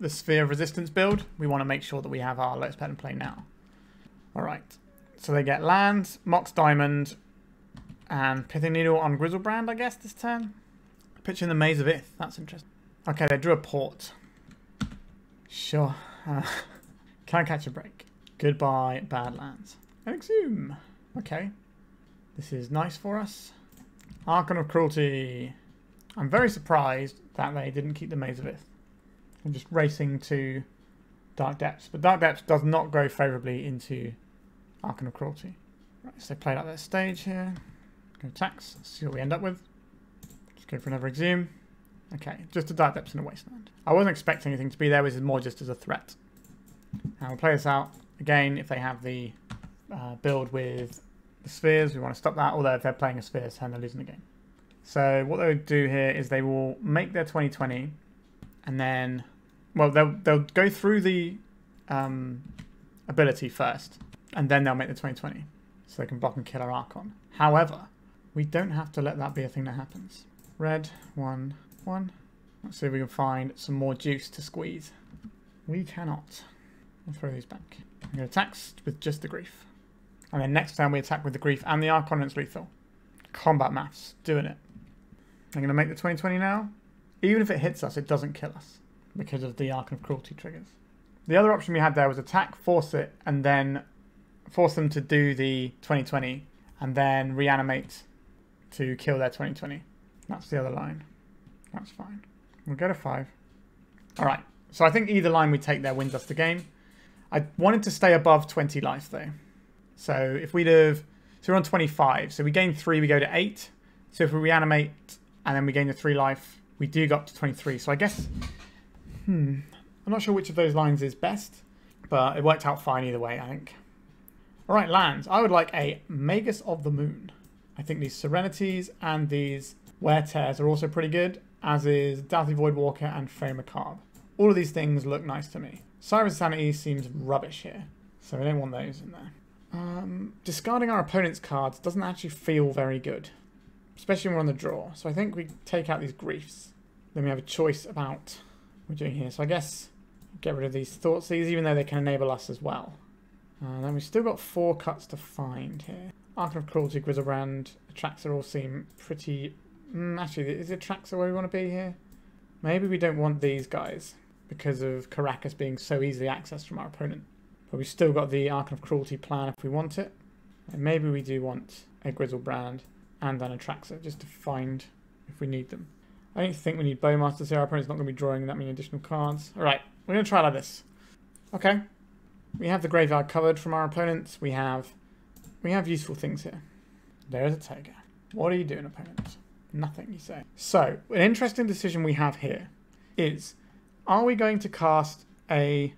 Sphere of Resistance build, we want to make sure that we have our Lotus Petal in play now. Alright, so they get land, Mox Diamond, and Pithing Needle on Griselbrand, I guess, this turn. Pitching the Maze of Ith, that's interesting. Okay, they drew a port. Sure. Can I catch a break? Goodbye, Badlands. Exhume. Okay. This is nice for us. Archon of Cruelty. I'm very surprised that they didn't keep the Maze of Ith. I'm just racing to Dark Depths. But Dark Depths does not go favourably into Archon of Cruelty. Right, so they played out their stage here. Go attacks. Let's see what we end up with. Let's go for another Exhume. Okay, just a Dark Depths in a Wasteland. I wasn't expecting anything to be there, which is more just as a threat. And we'll play this out again if they have the build with the spheres. We want to stop that, although if they're playing a sphere, then they're losing the game. So what they'll do here is they will make their 20/20 and then, well, they'll go through the ability first and then they'll make the 20/20 so they can block and kill our Archon. However, we don't have to let that be a thing that happens. Red, 1, 1. Let's see if we can find some more juice to squeeze. We cannot. We'll throw these back. I'm going to attack with just the Grief. And then next time we attack with the Grief and the Archon, it's lethal. Combat maths, doing it. I'm going to make the 20/20 now. Even if it hits us, it doesn't kill us because of the Archon of Cruelty triggers. The other option we had there was attack, force it, and then force them to do the 20/20 and then reanimate to kill their 20/20. That's the other line. That's fine. We'll go to 5. Alright, so I think either line we take there wins us the game. I wanted to stay above 20 life though. So if we'd have... So we're on 25. So we gain 3, we go to 8. So if we reanimate and then we gain the 3 life, we do go up to 23. So I guess... I'm not sure which of those lines is best, but it worked out fine either way, I think. Alright, lands. I would like a Magus of the Moon. I think these Serenities and these Wear Tears are also pretty good, as is Dauthi Voidwalker and Faerie Macabre. All of these things look nice to me. Sire of Insanity seems rubbish here, so we don't want those in there. Discarding our opponent's cards doesn't actually feel very good, especially when we're on the draw. So I think we take out these Griefs. Then we have a choice about what we're doing here. So I guess get rid of these Thoughtseize, even though they can enable us as well. Then we've still got 4 cuts to find here. Archon of Cruelty, Griselbrand, Atraxa all seem pretty... actually, is Atraxa where we want to be here? Maybe we don't want these guys because of Caracas being so easily accessed from our opponent. But we've still got the Archon of Cruelty plan if we want it. And maybe we do want a Griselbrand and an Atraxa just to find if we need them. I don't think we need Bowmasters here. Our opponent's not going to be drawing that many additional cards. Alright, we're going to try like this. Okay. We have the graveyard covered from our opponents. We have useful things here. There's a Toga. What are you doing, opponent? Nothing, you say. So, an interesting decision we have here is, are we going to cast a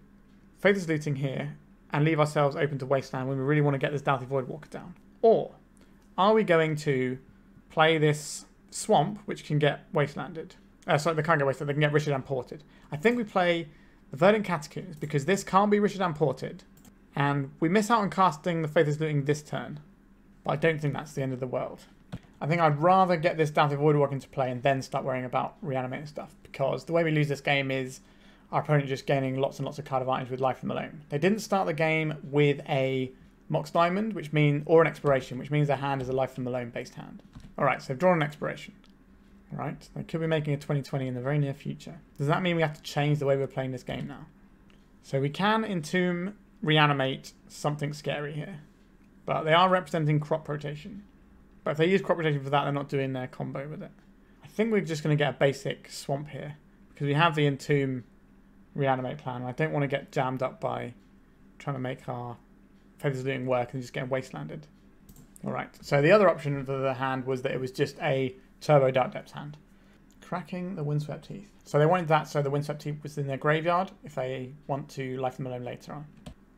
Faithless Looting here and leave ourselves open to Wasteland when we really want to get this Dauthi Voidwalker down? Or are we going to play this Swamp, which can get Wastelanded? Sorry, they can't get Wastelanded, they can get Richard and Ported. I think we play the Verdant Catacombs because this can't be Richard and Ported. And we miss out on casting the Faithless Looting this turn. But I don't think that's the end of the world. I think I'd rather get this Dauthi Voidwalker into play and then start worrying about reanimating stuff. Because the way we lose this game is our opponent just gaining lots and lots of card advantage with Life from Alone. They didn't start the game with a Mox Diamond, or an Exploration, which means their hand is a Life from Alone based hand. Alright, so they've drawn an Exploration. Alright, they could be making a 20/20 in the very near future. Does that mean we have to change the way we're playing this game now? So we can Entomb, reanimate something scary here. But they are representing crop rotation. But if they use crop rotation for that, they're not doing their combo with it. I think we're just going to get a basic Swamp here. Because we have the Entomb reanimate plan. And I don't want to get jammed up by trying to make our Faithless Looting work and just getting Wastelanded. Alright, so the other option for the hand was that it was just a Turbo Dark Depths hand. Cracking the Windswept Teeth. So they wanted that so the Windswept Teeth was in their graveyard if they want to Life them Alone later on.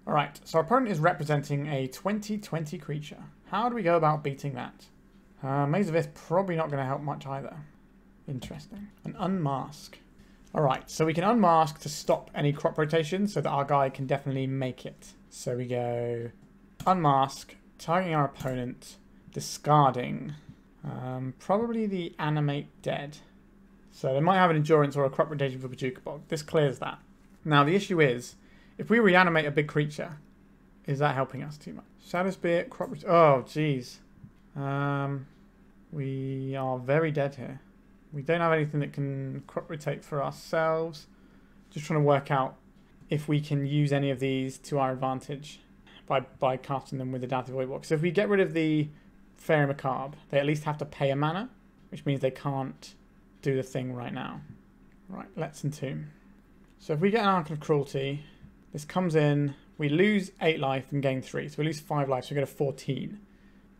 Alright, so our opponent is representing a 20/20 creature. How do we go about beating that? Maze of Ith probably not going to help much either. Interesting. An Unmask. Alright, so we can Unmask to stop any crop rotation so that our guy can definitely make it. So we go Unmask, targeting our opponent, discarding probably the Animate Dead. So they might have an Endurance or a crop rotation for Bajuka Bog. This clears that. Now the issue is, if we reanimate a big creature, is that helping us too much? Shadow Spear, crop rotation. Oh, jeez. We are very dead here. We don't have anything that can crop rotate for ourselves. Just trying to work out if we can use any of these to our advantage by casting them with the Dauthi Voidwalker. So if we get rid of the Faerie Macabre, they at least have to pay a mana, which means they can't do the thing right now. Right, let's Entomb. So if we get an Archon of Cruelty, this comes in, we lose 8 life and gain 3. So we lose 5 life, so we go to 14.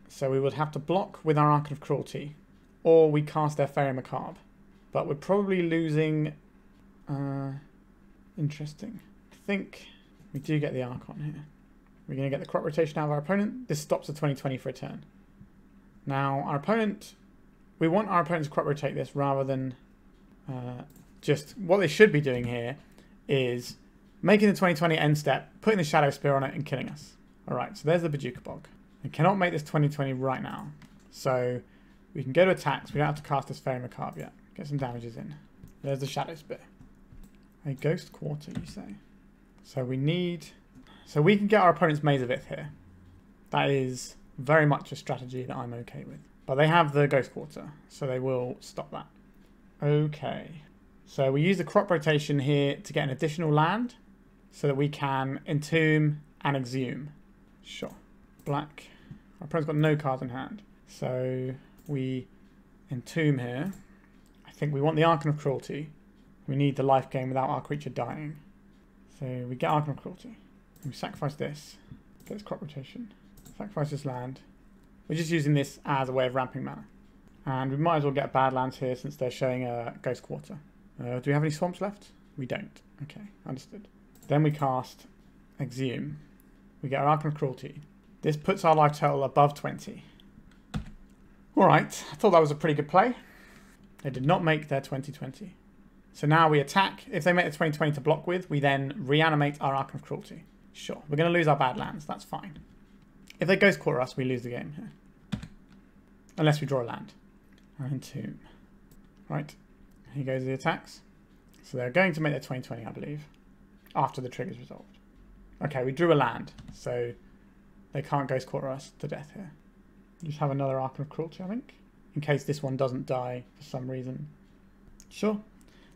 So we would have to block with our Archon of Cruelty, or we cast their Faerie Macabre. But we're probably losing... interesting. I think we do get the Archon here. We're going to get the crop rotation out of our opponent. This stops the 2020 for a turn. Now, our opponent... We want our opponent to crop rotate this rather than just... What they should be doing here is making the 2020 end step, putting the Shadow Spear on it and killing us. Alright, so there's the Bajuka Bog. We cannot make this 2020 right now. So we can go to attacks. We don't have to cast this Faerie Macabre yet. Get some damages in. There's the Shadow Spear. A Ghost Quarter, you say? So we need... So we can get our opponent's Maze of Ith here. That is very much a strategy that I'm okay with. But they have the Ghost Quarter, so they will stop that. Okay. So we use the crop rotation here to get an additional land so that we can Entomb and Exhume. Sure. Black. Our opponent's got no cards in hand. So we Entomb here. I think we want the Archon of Cruelty. We need the life gain without our creature dying. So we get Archon of Cruelty. We sacrifice this. Get this crop rotation. Sacrifice this land. We're just using this as a way of ramping mana. And we might as well get Badlands here since they're showing a Ghost Quarter. Do we have any swamps left? We don't. Okay, understood. Then we cast Exhume. We get our Archon of Cruelty. This puts our life total above 20. Alright, I thought that was a pretty good play. They did not make their 2020. So now we attack. If they make the 2020 to block with, we then reanimate our Archon of Cruelty. Sure, we're going to lose our Badlands. That's fine. If they Ghost Quarter us, we lose the game here. Unless we draw a land. Entomb. Right. Here goes the attacks. So they're going to make their 2020, I believe. After the trigger's resolved. Okay, we drew a land. So they can't Ghost Quarter us to death here. Just have another Archon of Cruelty, I think. In case this one doesn't die for some reason. Sure.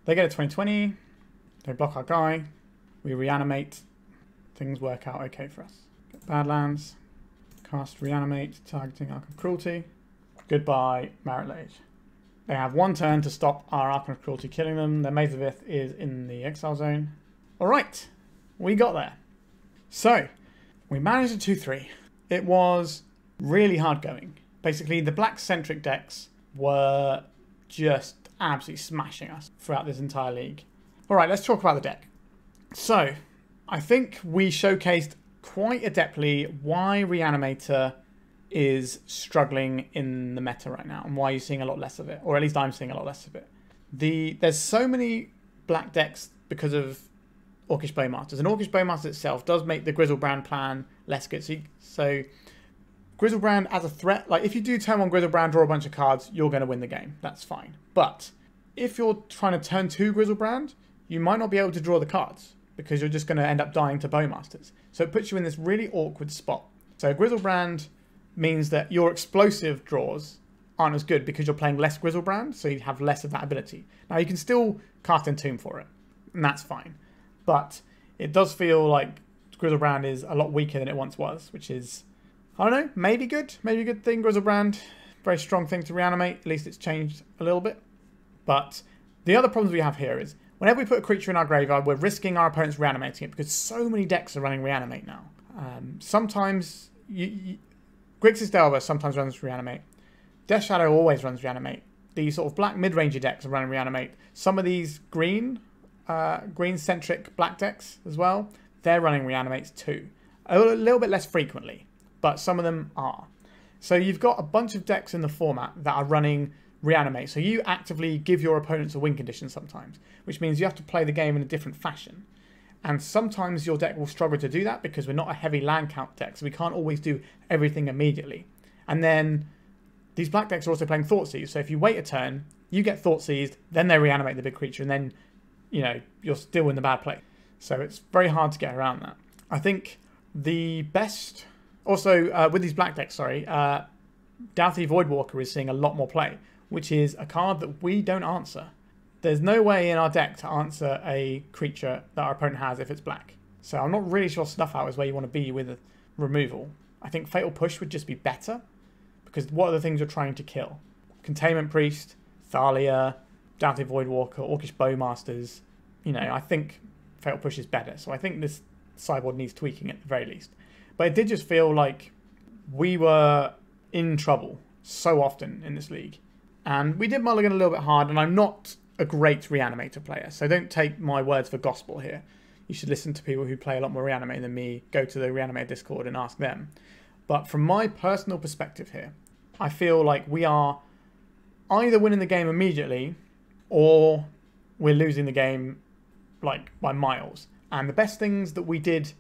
They get a 2020. They block our guy. We reanimate. Things work out okay for us. Get Badlands. Cast Reanimate, targeting Archon of Cruelty. Goodbye, Marit Lage. They have one turn to stop our Archon of Cruelty killing them. Their Maze of Ith is in the exile zone. Alright, we got there. So, we managed a 2-3. It was really hard going. Basically, the black-centric decks were just absolutely smashing us throughout this entire league. Alright, let's talk about the deck. So, I think we showcased quite adeptly why Reanimator is struggling in the meta right now and why you're seeing a lot less of it, or at least I'm seeing a lot less of it. There's so many black decks because of Orcish Bowmasters, and Orcish Bowmasters itself does make the Griselbrand plan less good. So Griselbrand as a threat, like if you do turn 1 Griselbrand, draw a bunch of cards, you're going to win the game. That's fine. But if you're trying to turn 2 Griselbrand, you might not be able to draw the cards because you're just going to end up dying to Bowmasters. So it puts you in this really awkward spot. So Griselbrand means that your explosive draws aren't as good because you're playing less Griselbrand, so you have less of that ability. Now you can still cast Entomb for it, and that's fine. But it does feel like Griselbrand is a lot weaker than it once was, which is, I don't know, maybe good. Maybe a good thing. Griselbrand, very strong thing to reanimate. At least it's changed a little bit. But the other problems we have here is whenever we put a creature in our graveyard, we're risking our opponents reanimating it because so many decks are running Reanimate now. Sometimes Grixis Delver sometimes runs Reanimate. Death Shadow always runs Reanimate. The sort of black mid-ranger decks are running Reanimate. Some of these green-centric black decks as well, they're running Reanimates too. A little bit less frequently, but some of them are. So you've got a bunch of decks in the format that are running Reanimate. So you actively give your opponents a win condition sometimes, which means you have to play the game in a different fashion. And sometimes your deck will struggle to do that because we're not a heavy land count deck, so we can't always do everything immediately. And then these black decks are also playing Thoughtseize, so if you wait a turn, you get Thoughtseized, then they reanimate the big creature, and then, you know, you're still in the bad play. So it's very hard to get around that. I think the best... Also, with these black decks, Dauthi Voidwalker is seeing a lot more play, which is a card that we don't answer. There's no way in our deck to answer a creature that our opponent has if it's black. So I'm not really sure Snuff Out is where you want to be with removal. I think Fatal Push would just be better, because what are the things you're trying to kill? Containment Priest, Thalia, Dauthi Voidwalker, Orcish Bowmasters. You know, I think Fatal Push is better. So I think this sideboard needs tweaking at the very least. But it did just feel like we were in trouble so often in this league. And we did mulligan a little bit hard, and I'm not a great Reanimator player, so don't take my words for gospel here. You should listen to people who play a lot more Reanimate than me, go to the Reanimate Discord and ask them. But from my personal perspective here, I feel like we are either winning the game immediately or we're losing the game like by miles. And the best things that we did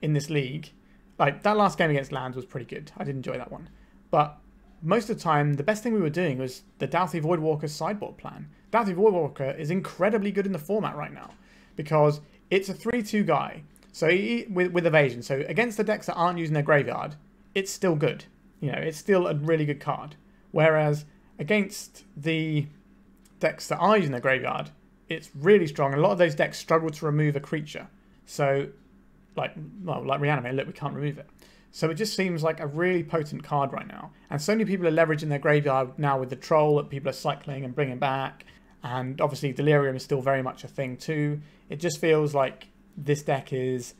in this league, like that last game against Lands was pretty good. I did enjoy that one. But most of the time, the best thing we were doing was the Dauthi Voidwalker sideboard plan. Dauthi Voidwalker is incredibly good in the format right now because it's a 3-2 guy. So with evasion. So against the decks that aren't using their graveyard, it's still good. You know, it's still a really good card. Whereas against the decks that are using their graveyard, it's really strong. A lot of those decks struggle to remove a creature. So, like Reanimate, look, we can't remove it. So it just seems like a really potent card right now. And so many people are leveraging their graveyard now with the Troll that people are cycling and bringing back. And obviously Delirium is still very much a thing too. It just feels like this deck is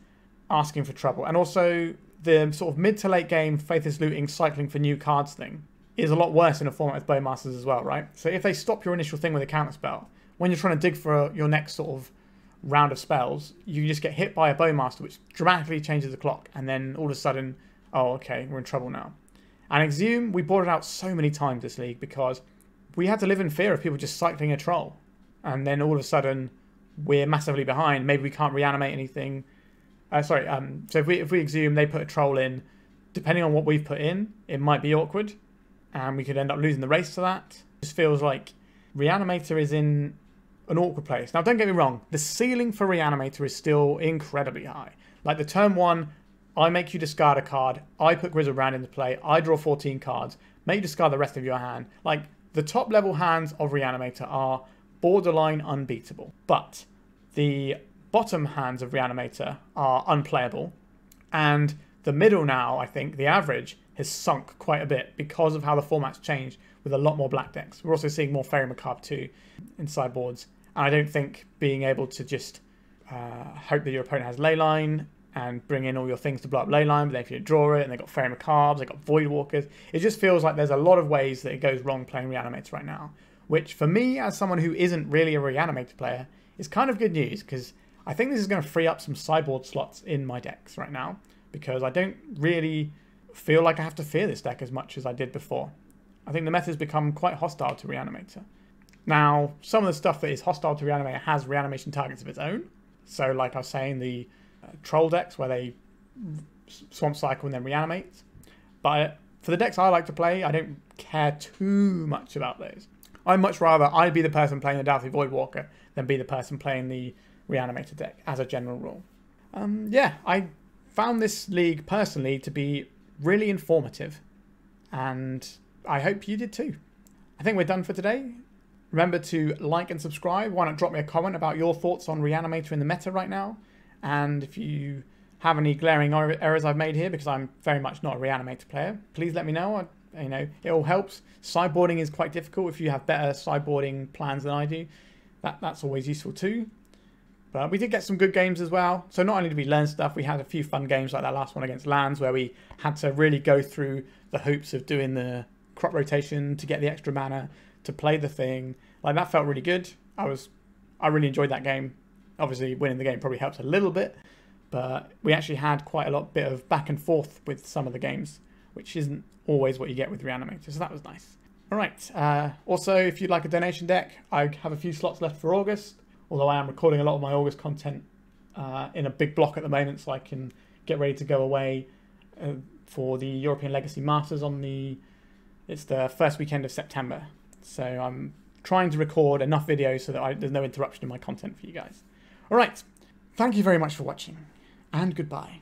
asking for trouble. And also the sort of mid to late game Faithless Looting, cycling for new cards thing is a lot worse in a format with Bowmasters as well, right? So if they stop your initial thing with a counter spell, when you're trying to dig for your next sort of round of spells, you just get hit by a Bowmaster, which dramatically changes the clock. And then all of a sudden, oh, okay, we're in trouble now. And Exhume, we brought it out so many times this league because we had to live in fear of people just cycling a Troll. And then all of a sudden, we're massively behind. Maybe we can't reanimate anything. So if we Exhume, they put a Troll in. Depending on what we've put in, it might be awkward. And we could end up losing the race to that. It just feels like Reanimator is in an awkward place. Now, don't get me wrong. The ceiling for Reanimator is still incredibly high. Like the turn 1, I make you discard a card. I put Griselbrand into play. I draw 14 cards. Make you discard the rest of your hand. Like the top level hands of Reanimator are borderline unbeatable. But the bottom hands of Reanimator are unplayable. And the middle now, I think, the average has sunk quite a bit because of how the format's changed with a lot more black decks. We're also seeing more Faerie Macabre too in sideboards. And I don't think being able to just hope that your opponent has Leyline and bring in all your things to blow up Leyline, but then if you draw it and they've got Faerie Macabres, they've got Voidwalkers, it just feels like there's a lot of ways that it goes wrong playing Reanimator right now. Which for me, as someone who isn't really a Reanimator player, is kind of good news because I think this is going to free up some sideboard slots in my decks right now because I don't really feel like I have to fear this deck as much as I did before. I think the meta has become quite hostile to Reanimator. Now, some of the stuff that is hostile to Reanimator has reanimation targets of its own. So, like I was saying, the troll decks where they swamp cycle and then reanimate. But for the decks I like to play, I don't care too much about those. I'd much rather I be the person playing the Dauthi Voidwalker than be the person playing the Reanimator deck, as a general rule. Yeah, I found this league personally to be really informative, and I hope you did too. I think we're done for today. Remember to like and subscribe. Why not drop me a comment about your thoughts on Reanimator in the meta right now? And if you have any glaring errors I've made here, because I'm very much not a Reanimator player, please let me know. You know, it all helps. Sideboarding is quite difficult. If you have better sideboarding plans than I do, that's always useful too. But we did get some good games as well. So not only did we learn stuff, we had a few fun games like that last one against Lands where we had to really go through the hoops of doing the crop rotation to get the extra mana, to play the thing. Like, that felt really good. I really enjoyed that game. Obviously, winning the game probably helped a little bit, but we actually had quite a bit of back and forth with some of the games, which isn't always what you get with Reanimator, so that was nice. All right. Also, if you'd like a donation deck, I have a few slots left for August, although I am recording a lot of my August content in a big block at the moment, so I can get ready to go away for the European Legacy Masters on it's the first weekend of September. So I'm trying to record enough videos so that there's no interruption in my content for you guys. All right. Thank you very much for watching, and goodbye.